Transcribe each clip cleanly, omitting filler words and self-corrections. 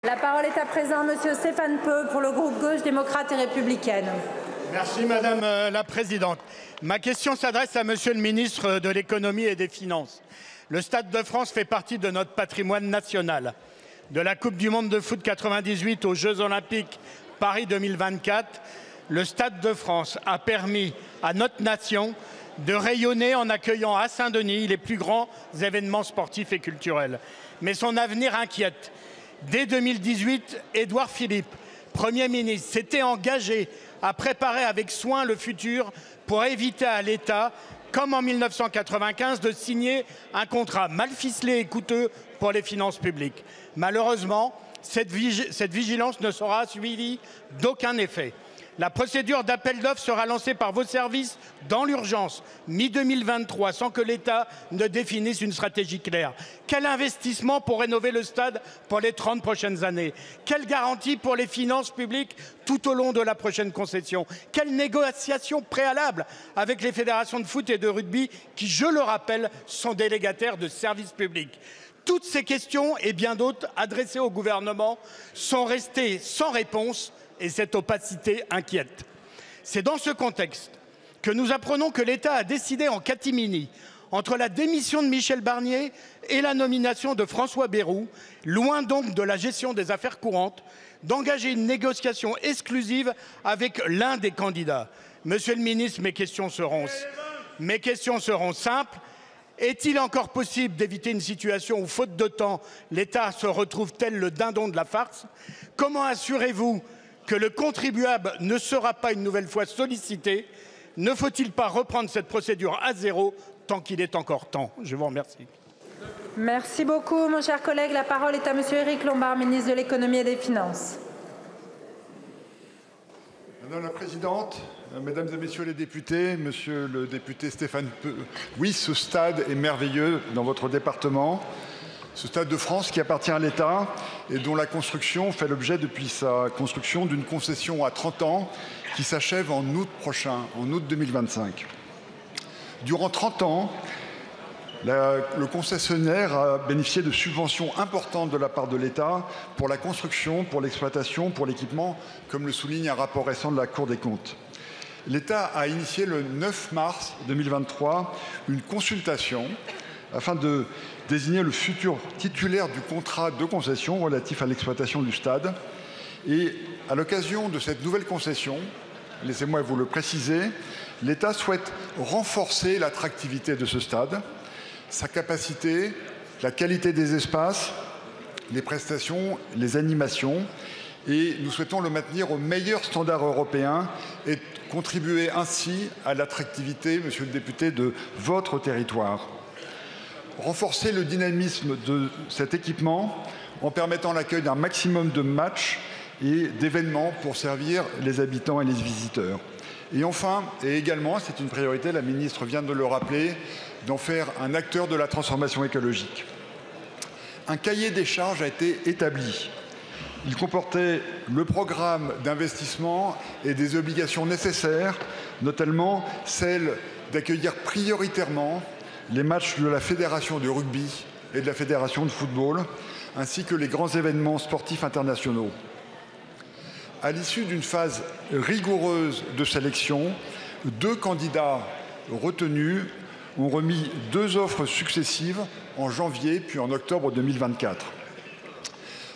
La parole est à présent Monsieur Stéphane Peu pour le groupe Gauche démocrate et républicaine. Merci Madame la Présidente. Ma question s'adresse à Monsieur le ministre de l'Économie et des Finances. Le Stade de France fait partie de notre patrimoine national. De la Coupe du Monde de foot 98 aux Jeux Olympiques Paris 2024, le Stade de France a permis à notre nation de rayonner en accueillant à Saint-Denis les plus grands événements sportifs et culturels. Mais son avenir inquiète. Dès 2018, Édouard Philippe, Premier ministre, s'était engagé à préparer avec soin le futur pour éviter à l'État, comme en 1995, de signer un contrat mal ficelé et coûteux pour les finances publiques. Malheureusement, cette vigilance ne sera suivie d'aucun effet. La procédure d'appel d'offres sera lancée par vos services dans l'urgence, mi-2023, sans que l'État ne définisse une stratégie claire. Quel investissement pour rénover le stade pour les 30 prochaines années? Quelle garantie pour les finances publiques tout au long de la prochaine concession? Quelle négociation préalable avec les fédérations de foot et de rugby qui, je le rappelle, sont délégataires de services publics? Toutes ces questions et bien d'autres adressées au gouvernement sont restées sans réponse. Et cette opacité inquiète. C'est dans ce contexte que nous apprenons que l'État a décidé en catimini, entre la démission de Michel Barnier et la nomination de François Bayrou, loin donc de la gestion des affaires courantes, d'engager une négociation exclusive avec l'un des candidats. Monsieur le ministre, mes questions seront simples. Est-il encore possible d'éviter une situation où, faute de temps, l'État se retrouve tel le dindon de la farce? Comment assurez-vous que le contribuable ne sera pas une nouvelle fois sollicité? Ne faut-il pas reprendre cette procédure à zéro tant qu'il est encore temps? Je vous remercie. Merci beaucoup, mon cher collègue. La parole est à Monsieur Éric Lombard, ministre de l'Économie et des Finances. Madame la Présidente, Mesdames et Messieurs les députés, Monsieur le député Stéphane Peu, oui, ce stade est merveilleux dans votre département. Ce Stade de France qui appartient à l'État et dont la construction fait l'objet depuis sa construction d'une concession à 30 ans qui s'achève en août prochain, en août 2025. Durant 30 ans, le concessionnaire a bénéficié de subventions importantes de la part de l'État pour la construction, pour l'exploitation, pour l'équipement, comme le souligne un rapport récent de la Cour des comptes. L'État a initié le 9 mars 2023 une consultation afin de désigner le futur titulaire du contrat de concession relatif à l'exploitation du stade. Et à l'occasion de cette nouvelle concession, laissez-moi vous le préciser, l'État souhaite renforcer l'attractivité de ce stade, sa capacité, la qualité des espaces, les prestations, les animations. Et nous souhaitons le maintenir aux meilleurs standards européens et contribuer ainsi à l'attractivité, monsieur le député, de votre territoire. Renforcer le dynamisme de cet équipement en permettant l'accueil d'un maximum de matchs et d'événements pour servir les habitants et les visiteurs. Et enfin, et également, c'est une priorité, la ministre vient de le rappeler, d'en faire un acteur de la transformation écologique. Un cahier des charges a été établi. Il comportait le programme d'investissement et des obligations nécessaires, notamment celle d'accueillir prioritairement les matchs de la Fédération de rugby et de la Fédération de football, ainsi que les grands événements sportifs internationaux. À l'issue d'une phase rigoureuse de sélection, 2 candidats retenus ont remis 2 offres successives en janvier puis en octobre 2024.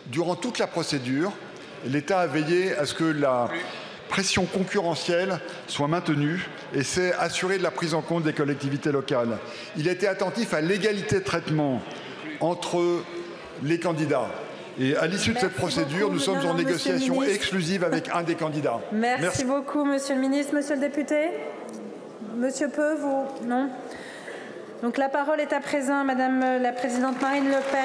Durant toute la procédure, l'État a veillé à ce que la pression concurrentielle soit maintenue et s'est assuré de la prise en compte des collectivités locales. Il a été attentif à l'égalité de traitement entre les candidats. Et à l'issue de cette procédure, nous sommes en négociation exclusive avec un des candidats. Merci beaucoup, Monsieur le ministre. Monsieur le député, Monsieur Peu, vous non. Donc la parole est à présent à Madame la Présidente Marine Le Pen.